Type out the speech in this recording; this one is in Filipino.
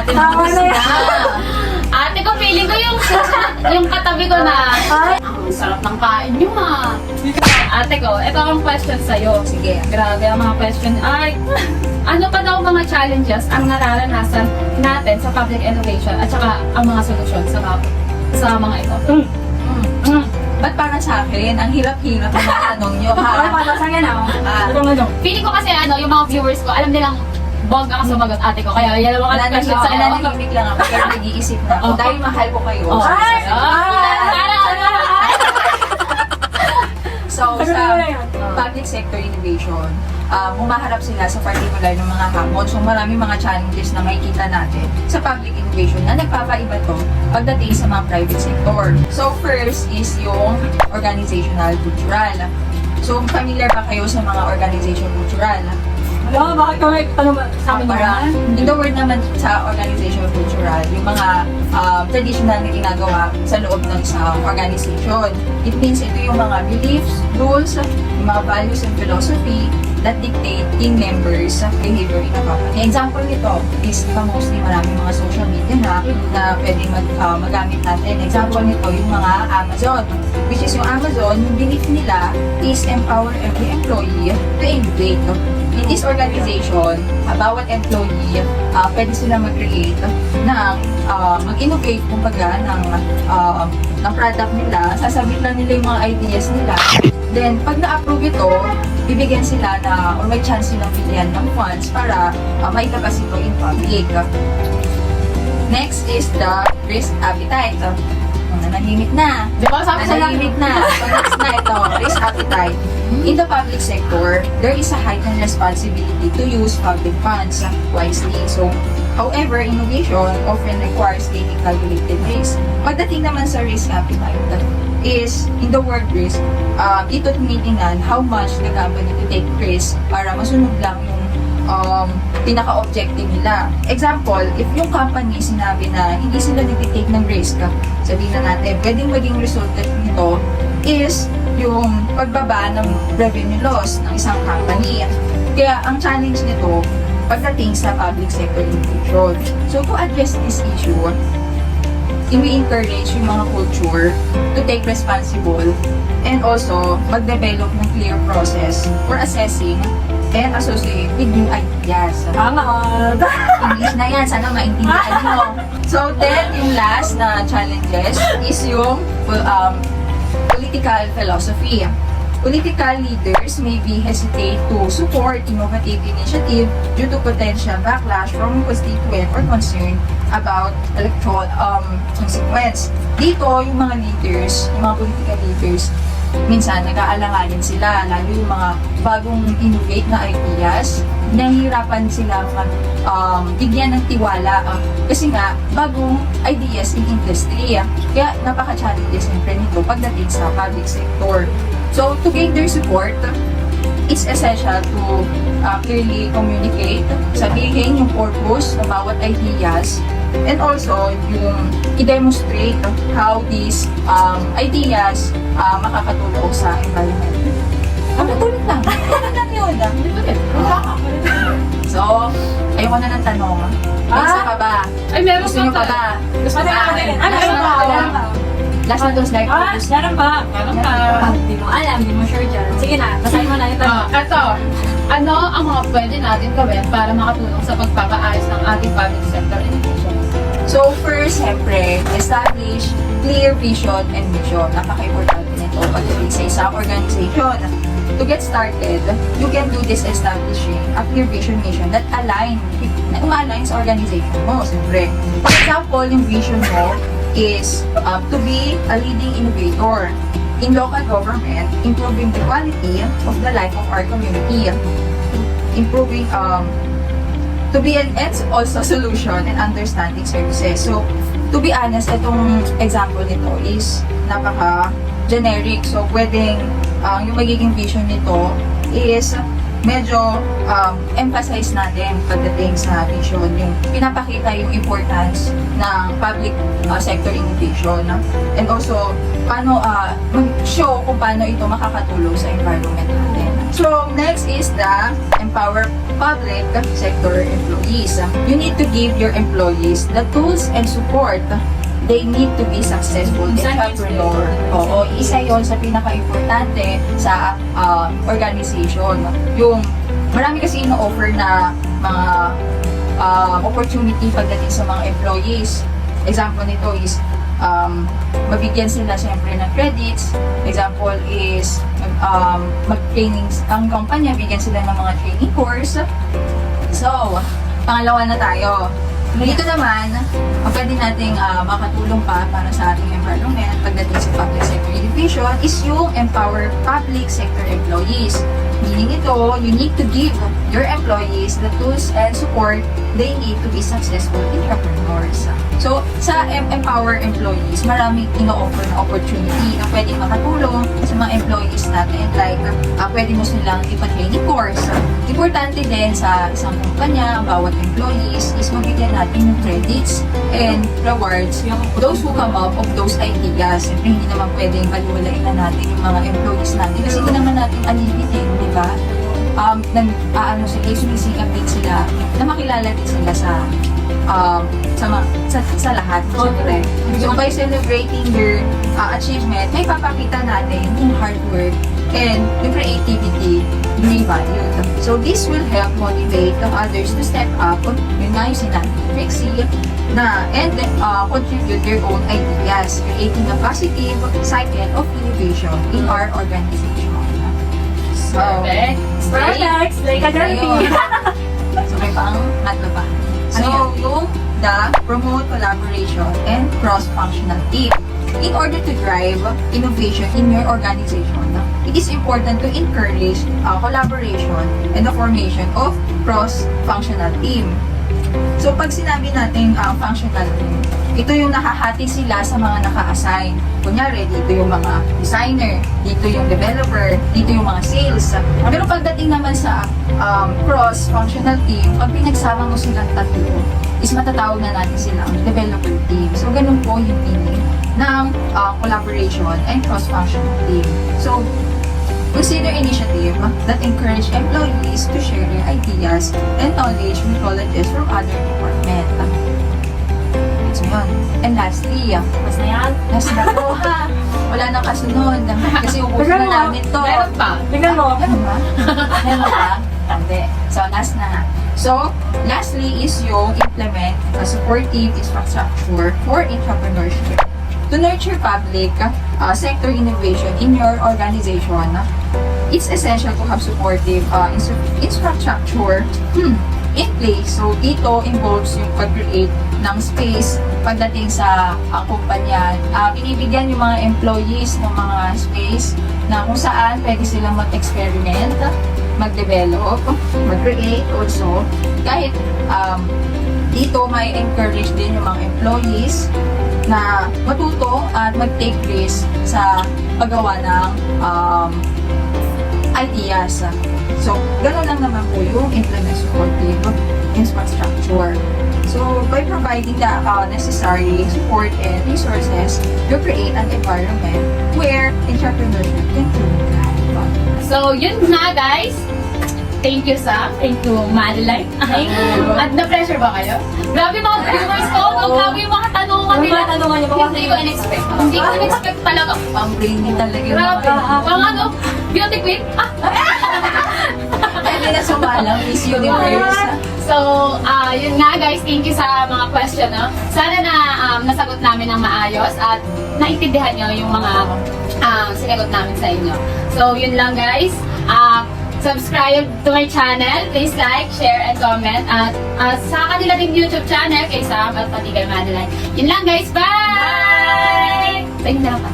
ate mo. Tama na yan. Ate ko, feeling ko yung katabi ko na, ang sarap ng kain nyo ha. Ate ko, ito ang question sa'yo. Sige. Grabe ang mga question. Ay, ano pa daw mga challenges ang nararanasan natin sa public innovation at saka ang mga solusyon sa mga ito? Ba't para sa akin, ang hirap-hirap na tanong nyo, ha? Para sa akin ako. Feeling ko kasi yung mga viewers ko, alam nilang bongga ka sumagot ate ko. Kaya yan ang mga question sa'yo. Nananahimik lang ako, pero nag-iisip na ako. Dahil mahal ko kayo. So, sa public sector innovation, humaharap sila sa particular ng mga hamon. So, maraming mga challenges na makikita natin sa public innovation na nagpapaiba to pagdating sa mga private sector. So, first is yung organizational cultural. So, familiar ba kayo sa mga organization cultural? Wala, bakit kami tanong sa amin Para, in the word naman sa organization cultural, yung mga traditional na ginagawa sa loob ng isang organization. It means ito yung mga beliefs, rules, yung mga values and philosophy that dictate team members' behavior in a company. Example nito is mostly maraming mga social media na pwedeng magamit natin. Example nito yung mga Amazon, which is yung Amazon, yung belief nila is empower every employee to innovate. In this organization, bawat employee, pwede sila mag-create mag-innovate kumbaga ng product nila. Sasabihin lang nila yung mga ideas nila. Then, pag na-approve ito, bibigyan sila or may chance silang pilihan ng funds para mailabas ito in public. Next is the risk appetite. Nanahimik na. Di ba sabi sa Nanahimik na. So, next na ito, risk appetite. In the public sector, there is a heightened responsibility to use public funds wisely. So, however, innovation often requires taking calculated risks. Pagdating naman sa risk appetite, is, in the word risk, dito tinitingnan how much the company to take risk para masunod lang yung pinaka-objective nila. Example, if yung company sinabi na hindi sila nagtitake ng risk, sabihin na natin, pwedeng maging result nito is yung pagbaba ng revenue loss ng isang company. Kaya ang challenge nito pagdating sa public sector innovation. So to address this issue, we-encourage yung mga culture to take responsible and also mag-develop ng clear process for assessing and associate with new ideas. English na yan, sana maintindihan nyo. So then, yung last na challenges is yung political philosophy. Political leaders may be hesitate to support innovative initiative due to potential backlash from constituent or concern about electoral consequence. Dito, yung mga leaders, yung mga political leaders, minsan nag-aalanganin sila, lalo yung mga bagong innovate na ideas, nahihirapan sila bigyan ng tiwala kasi nga, bagong ideas in industry. Kaya napaka-challenges siyempre nito pagdating sa public sector. So, to gain their support, it's essential to clearly communicate, sabihin yung purpose ng bawat ideas, and also yung i-demonstrate how these ideas makakatulong sa environment. Tulad lang. Tulad lang yun. So, ayoko na ng tanong. May isa pa ba? Ay, meron Gusto nyo pa ba? Gusto Meron pa. pa. Last na to slide. Meron pa. Meron pa. Hindi mo alam, hindi mo sure dyan. Sige na, basahin mo na ito. Ito, ano ang mga pwede natin gawin para makatulong sa pagpapaayos ng ating public sector innovation? So first, siyempre, establish clear vision and mission. Napaka-importante nito pagdating sa isang organization. To get started, you can do this establishing a clear vision mission that uma-align sa organization mo, siyempre. For example, yung vision mo is to be a leading innovator in local government, improving the quality of the life of our community, improving to be and also solution and understanding services. So, to be honest, itong example nito is napaka-generic. So, pwedeng yung magiging vision nito is medyo emphasize natin pagdating sa vision, yung pinapakita yung importance ng public sector innovation and also paano mag-show kung paano ito makakatulong sa environment natin. So, next is the empower public sector employees. You need to give your employees the tools and support they need to be successful entrepreneur. Oo, isa yon sa pinaka-importante sa organization. Yung marami kasi ino-offer na mga opportunity pagdating sa mga employees. Example nito is mabigyan sila siyempre ng credits. Example is mag-training ang kumpanya, bigyan sila ng mga training course. So, pangalawa na tayo. Dito naman, pwede nating makatulong pa para sa ating environment pagdating sa public sector education is yung empower public sector employees. Meaning ito, you need to give your employees the tools and support they need to be successful entrepreneurs. So, sa empower employees, maraming ino-offer na opportunity na pwede makatulong sa mga employees natin. Like, pwede mo silang ipa-training course. Importante din sa isang kumpanya, ang bawat employees is mabigyan natin ng credits and rewards those who come up of those ideas. Siyempre, hindi naman pwedeng baliwalain na natin yung mga employees natin kasi hindi naman natin alilitin, di ba? Sumisikap din sila na makilala din sila sa lahat. Siyempre. So, by celebrating their achievement, may papakita natin yung hard work and the creativity being valued. So, this will help motivate others to step up. Yun nga yung sinabi ni Trixie, and contribute their own ideas, creating a positive cycle of innovation in our organization. So, Perfect. Perfect! Like a ayun. So, may pang tatlo pa. So, yung the promote collaboration and cross-functional team. In order to drive innovation in your organization, it is important to encourage collaboration and the formation of cross-functional team. So, pag sinabi natin functional team, ito yung nakahati sila sa mga naka-assign. Kunyari, dito yung mga designer, dito yung developer, dito yung mga sales. Pero pagdating naman sa cross-functional team, pag pinagsama mo silang tatlo, is matatawag na natin silang developer team. So, ganun po yung meaning ng collaboration and cross-functional team. So, consider initiative that encourage employees to share their ideas and knowledge with colleges from other departments. So, yun. And lastly, Mas na yan. last na po ha. Wala nang kasunod. Kasi ubos na Tignan mo. namin to. Meron pa. Tingnan mo. Ano ba? Meron ba? Hindi. So, last na. So, lastly is yung implement a supportive infrastructure for entrepreneurship. To nurture public sector innovation in your organization, it's essential to have supportive infrastructure in place. So, dito involves yung pag-create ng space pagdating sa kumpanya. Binibigyan yung mga employees ng mga space na kung saan pwede silang mag-experiment, mag-develop, mag-create also. Kahit dito may encourage din yung mga employees na matuto at mag-take risk sa paggawa ng ideas. So, gano'n lang naman po yung implement supportive infrastructure. So, by providing the necessary support and resources, you create an environment where entrepreneurship can truly thrive. So, yun na guys. Thank you, Sam. Thank you, Madeline. Thank you. At na-pressure ba kayo? Grabe mga viewers ko. Ang grabe yung mga tanungan Ano nila. ba tanungan niyo? Hindi ko in-expect. Hindi ko in-expect talaga. Ang brainy talaga yung Grabe. Mga ano, beauty queen. Pwede na sumalang Miss Universe. So, yun nga guys, thank you sa mga question. No? Sana na nasagot namin ng maayos at naintindihan nyo yung mga sinagot namin sa inyo. So, yun lang guys. Subscribe to my channel. Please like, share, and comment. At sa kanila din YouTube channel, kay Sam at pati kay Madeline. Yun lang guys. Bye! Sa inyo na lang pa.